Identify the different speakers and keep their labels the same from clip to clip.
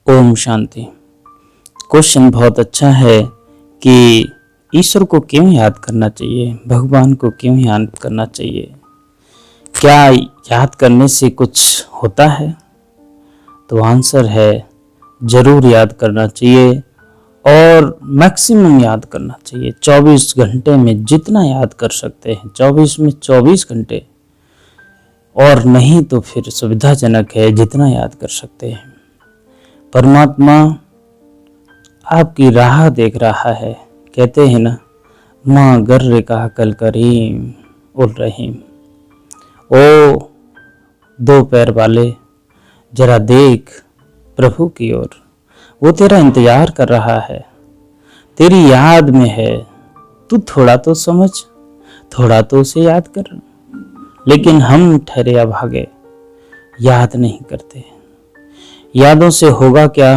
Speaker 1: Om Shanti. Question बहुत अच्छा है कि ईश्वर को क्यों याद करना चाहिए, भगवान को क्यों याद करना चाहिए, क्या याद करने से कुछ होता है? तो आंसर है ज़रूर याद करना चाहिए और मैक्सिमम याद करना चाहिए। 24 घंटे में जितना याद कर सकते हैं, 24 में 24 घंटे, और नहीं तो फिर सुविधाजनक है जितना याद कर सकते हैं। परमात्मा आपकी राह देख रहा है। कहते हैं ना, माँ गर्र का कल करीम उल रहीम। ओ दो पैर वाले, जरा देख प्रभु की ओर, वो तेरा इंतजार कर रहा है, तेरी याद में है। तू थोड़ा तो समझ, थोड़ा तो उसे याद कर। लेकिन हम ठहरे अभागे, याद नहीं करते। यादों से होगा क्या?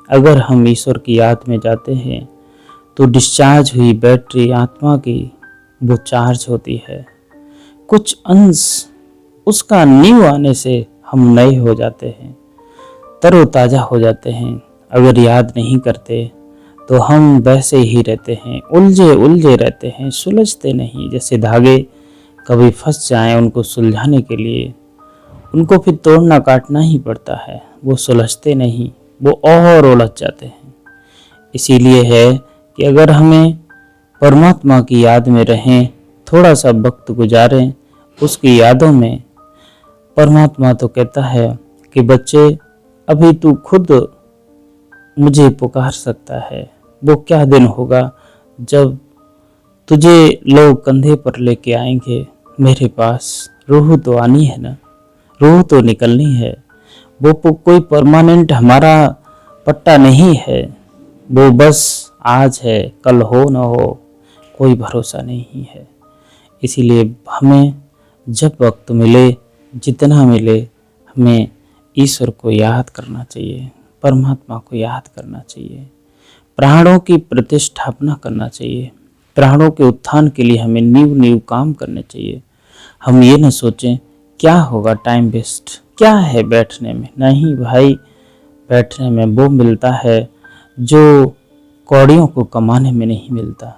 Speaker 1: अगर हम ईश्वर की याद में जाते हैं तो डिस्चार्ज हुई बैटरी आत्मा की वो चार्ज होती है। कुछ अंश उसका न्यू आने से हम नए हो जाते हैं, तरोताज़ा हो जाते हैं। अगर याद नहीं करते तो हम वैसे ही रहते हैं, उलझे उलझे रहते हैं, सुलझते नहीं। जैसे धागे कभी फंस जाएं, उनको सुलझाने के लिए उनको फिर तोड़ना काटना ही पड़ता है। वो सुलझते नहीं, वो और उलझ जाते हैं। इसीलिए है कि अगर हमें परमात्मा की याद में रहें, थोड़ा सा वक्त गुजारें उसकी यादों में। परमात्मा तो कहता है कि बच्चे, अभी तू खुद मुझे पुकार सकता है। वो क्या दिन होगा जब तुझे लोग कंधे पर लेके आएंगे मेरे पास। रूह तो आनी है ना, रूह तो निकलनी है। वो कोई परमानेंट हमारा पट्टा नहीं है। वो बस आज है, कल हो न हो, कोई भरोसा नहीं है। इसीलिए हमें जब वक्त मिले, जितना मिले, हमें ईश्वर को याद करना चाहिए, परमात्मा को याद करना चाहिए, प्राणों की प्रतिष्ठापना करना चाहिए। प्राणों के उत्थान के लिए हमें न्यू काम करने चाहिए। हम ये न सोचें क्या होगा, टाइम वेस्ट क्या है बैठने में। नहीं भाई, बैठने में वो मिलता है जो कौड़ियों को कमाने में नहीं मिलता।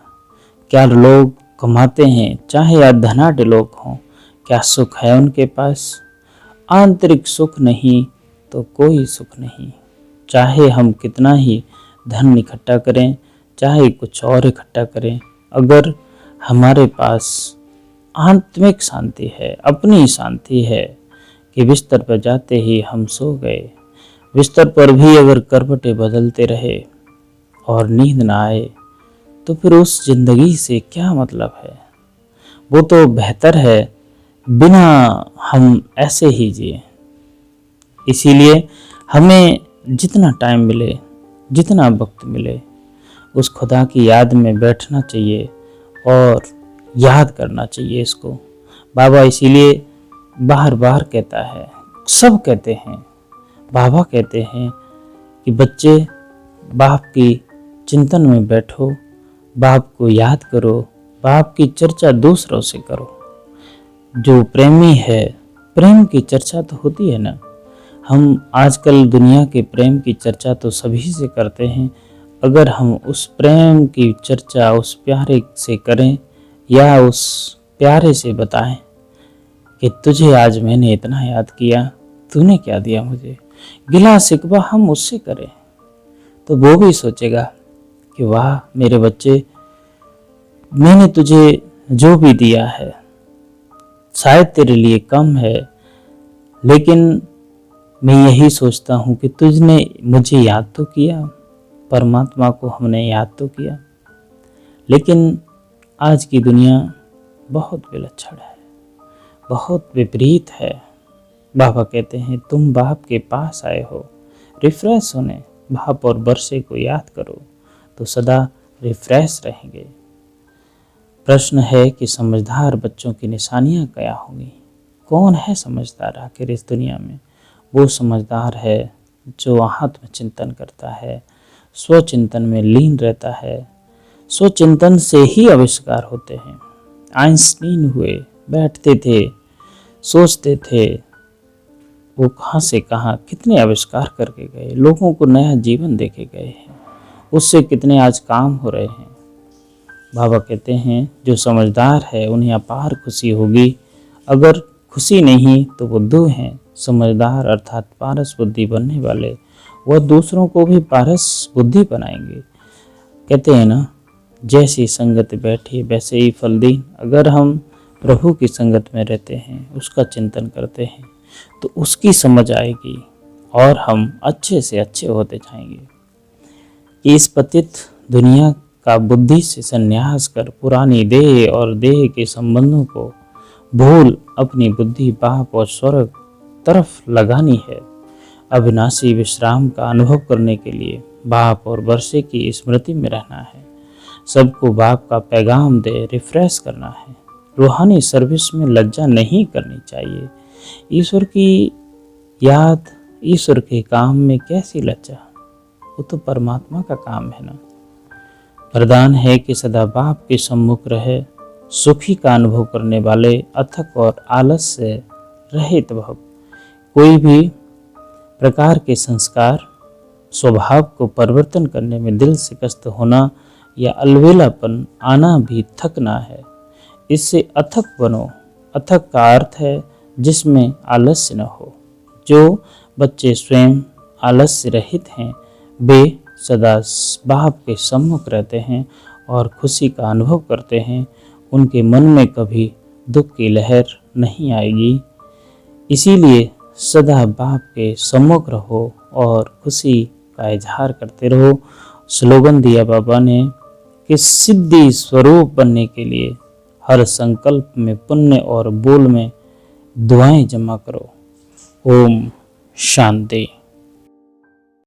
Speaker 1: क्या लोग कमाते हैं, चाहे या धनाढ़ लोग हों, क्या सुख है उनके पास? आंतरिक सुख नहीं तो कोई सुख नहीं। चाहे हम कितना ही धन इकट्ठा करें, चाहे कुछ और इकट्ठा करें, अगर हमारे पास आत्मिक शांति है, अपनी शांति है कि बिस्तर पर जाते ही हम सो गए, बिस्तर पर भी अगर करवटें बदलते रहे और नींद ना आए, तो फिर उस जिंदगी से क्या मतलब है? वो तो बेहतर है बिना हम ऐसे ही जिए। इसीलिए हमें जितना टाइम मिले, जितना वक्त मिले, उस खुदा की याद में बैठना चाहिए और याद करना चाहिए इसको। बाबा इसीलिए बार बार कहता है, सब कहते हैं, बाबा कहते हैं कि बच्चे बाप की चिंतन में बैठो, बाप को याद करो, बाप की चर्चा दूसरों से करो। जो प्रेमी है, प्रेम की चर्चा तो होती है ना। हम आजकल दुनिया के प्रेम की चर्चा तो सभी से करते हैं। अगर हम उस प्रेम की चर्चा उस प्यारे से करें या उस प्यारे से बताएं कि तुझे आज मैंने इतना याद किया, तूने क्या दिया मुझे, गिला शिकवा हम उससे करें, तो वो भी सोचेगा कि वाह मेरे बच्चे, मैंने तुझे जो भी दिया है शायद तेरे लिए कम है, लेकिन मैं यही सोचता हूँ कि तुझने मुझे याद तो किया, परमात्मा को हमने याद तो किया। लेकिन आज की दुनिया बहुत विलक्षण है, बहुत विपरीत है। बाबा कहते हैं तुम बाप के पास आए हो रिफ्रेश होने, बाप और बरसे को याद करो तो सदा रिफ्रेश रहेंगे। प्रश्न है कि समझदार बच्चों की निशानियां क्या होंगी? कौन है समझदार आखिर इस दुनिया में? वो समझदार है जो आत्मचिंतन करता है, स्वचिंतन में लीन रहता है। स्वचिंतन से ही आविष्कार होते हैं। आइंस्टीन हुए, बैठते थे, सोचते थे, वो कहाँ से कहाँ कितने आविष्कार करके गए, लोगों को नया जीवन देके गए हैं, उससे कितने आज काम हो रहे हैं। बाबा कहते हैं जो समझदार है उन्हें अपार खुशी होगी, अगर खुशी नहीं तो बुद्धू हैं। समझदार अर्थात पारस बुद्धि बनने वाले वह दूसरों को भी पारस बुद्धि बनाएंगे। कहते हैं ना, जैसी संगत बैठी वैसे ही फल दी। अगर हम प्रभु की संगत में रहते हैं, उसका चिंतन करते हैं, तो उसकी समझ आएगी और हम अच्छे से अच्छे होते जाएंगे। इस पतित दुनिया का बुद्धि से संन्यास कर पुरानी देह और देह के संबंधों को भूल अपनी बुद्धि पाप और स्वर्ग तरफ लगानी है। अविनाशी विश्राम का अनुभव करने के लिए बाप और वर्षे की स्मृति में रहना है। सबको बाप का पैगाम दे रिफ्रेश करना है। रूहानी सर्विस में लज्जा नहीं करनी चाहिए। ईश्वर की याद, ईश्वर के काम में कैसी लज्जा, वो तो परमात्मा का काम है ना। वरदान है कि सदा बाप के सम्मुख रहे, सुखी का अनुभव करने वाले, अथक और आलस से रहित भव। कोई भी प्रकार के संस्कार स्वभाव को परिवर्तन करने में दिल शिकस्त होना या अलवेलापन आना भी थकना है। इससे अथक बनो। अथक का अर्थ है जिसमें आलस्य न हो। जो बच्चे स्वयं आलस्य रहित हैं, वे सदा बाप के सम्मुख रहते हैं और खुशी का अनुभव करते हैं। उनके मन में कभी दुख की लहर नहीं आएगी। इसीलिए सदा बाप के सम्मुख रहो और खुशी का इजहार करते रहो। स्लोगन दिया बाबा ने कि सिद्धि स्वरूप बनने के लिए हर संकल्प में पुण्य और बोल में दुआएं जमा करो। ओम शांति।